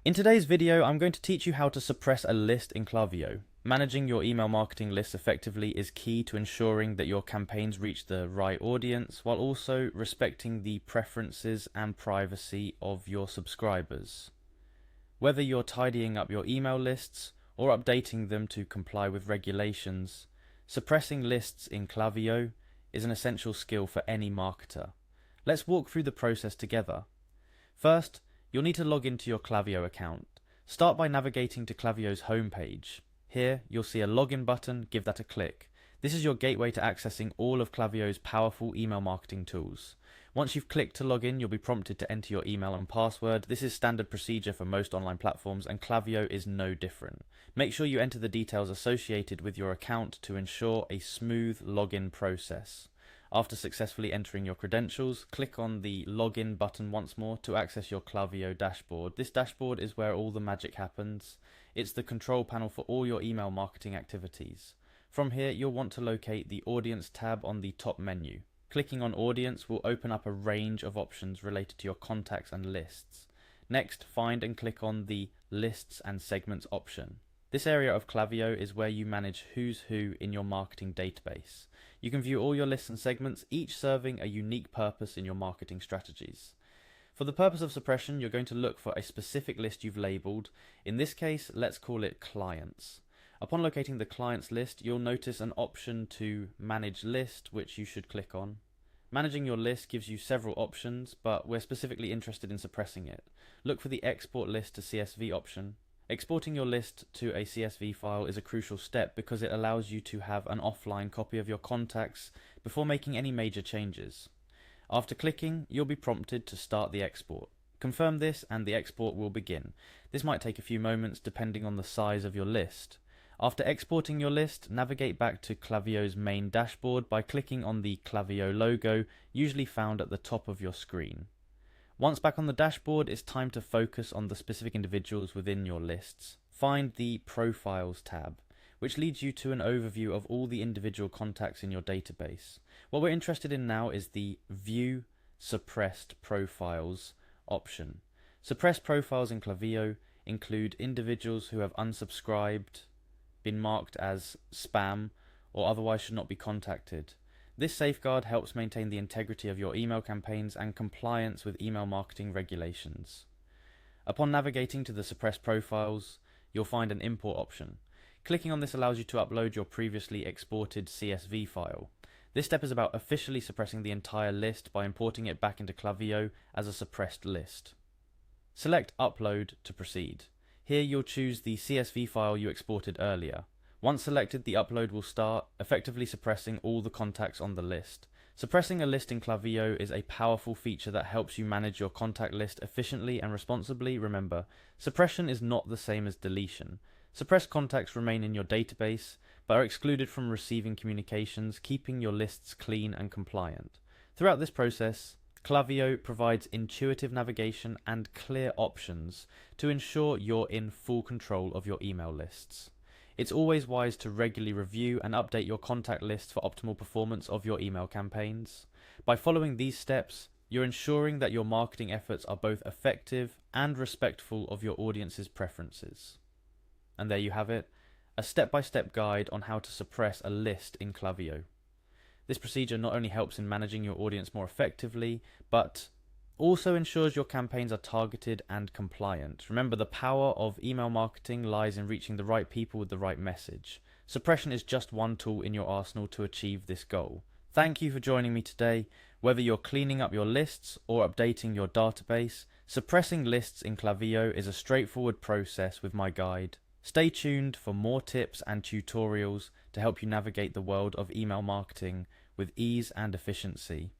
In today's video, I'm going to teach you how to suppress a list in Klaviyo. Managing your email marketing lists effectively is key to ensuring that your campaigns reach the right audience while also respecting the preferences and privacy of your subscribers. Whether you're tidying up your email lists or updating them to comply with regulations, suppressing lists in Klaviyo is an essential skill for any marketer. Let's walk through the process together. First, you'll need to log into your Klaviyo account. Start by navigating to Klaviyo's homepage. Here, you'll see a login button, give that a click. This is your gateway to accessing all of Klaviyo's powerful email marketing tools. Once you've clicked to log in, you'll be prompted to enter your email and password. This is standard procedure for most online platforms, and Klaviyo is no different. Make sure you enter the details associated with your account to ensure a smooth login process. After successfully entering your credentials, click on the login button once more to access your Klaviyo dashboard. This dashboard is where all the magic happens. It's the control panel for all your email marketing activities. From here, you'll want to locate the Audience tab on the top menu. Clicking on Audience will open up a range of options related to your contacts and lists. Next, find and click on the Lists and Segments option. This area of Klaviyo is where you manage who's who in your marketing database. You can view all your lists and segments, each serving a unique purpose in your marketing strategies. For the purpose of suppression, you're going to look for a specific list you've labeled. In this case, let's call it Clients. Upon locating the Clients list, you'll notice an option to Manage List, which you should click on. Managing your list gives you several options, but we're specifically interested in suppressing it. Look for the Export List to CSV option. Exporting your list to a CSV file is a crucial step because it allows you to have an offline copy of your contacts before making any major changes. After clicking, you'll be prompted to start the export. Confirm this and the export will begin. This might take a few moments depending on the size of your list. After exporting your list, navigate back to Klaviyo's main dashboard by clicking on the Klaviyo logo, usually found at the top of your screen. Once back on the dashboard, it's time to focus on the specific individuals within your lists. Find the Profiles tab, which leads you to an overview of all the individual contacts in your database. What we're interested in now is the View Suppressed Profiles option. Suppressed profiles in Klaviyo include individuals who have unsubscribed, been marked as spam, or otherwise should not be contacted. This safeguard helps maintain the integrity of your email campaigns and compliance with email marketing regulations. Upon navigating to the Suppressed Profiles, you'll find an Import option. Clicking on this allows you to upload your previously exported CSV file. This step is about officially suppressing the entire list by importing it back into Klaviyo as a suppressed list. Select Upload to proceed. Here you'll choose the CSV file you exported earlier. Once selected, the upload will start, effectively suppressing all the contacts on the list. Suppressing a list in Klaviyo is a powerful feature that helps you manage your contact list efficiently and responsibly. Remember, suppression is not the same as deletion. Suppressed contacts remain in your database, but are excluded from receiving communications, keeping your lists clean and compliant. Throughout this process, Klaviyo provides intuitive navigation and clear options to ensure you're in full control of your email lists. It's always wise to regularly review and update your contact list for optimal performance of your email campaigns. By following these steps, you're ensuring that your marketing efforts are both effective and respectful of your audience's preferences. And there you have it, a step-by-step guide on how to suppress a list in Klaviyo. This procedure not only helps in managing your audience more effectively, but also ensures your campaigns are targeted and compliant. Remember, the power of email marketing lies in reaching the right people with the right message. Suppression is just one tool in your arsenal to achieve this goal. Thank you for joining me today. Whether you're cleaning up your lists or updating your database, suppressing lists in Klaviyo is a straightforward process with my guide. Stay tuned for more tips and tutorials to help you navigate the world of email marketing with ease and efficiency.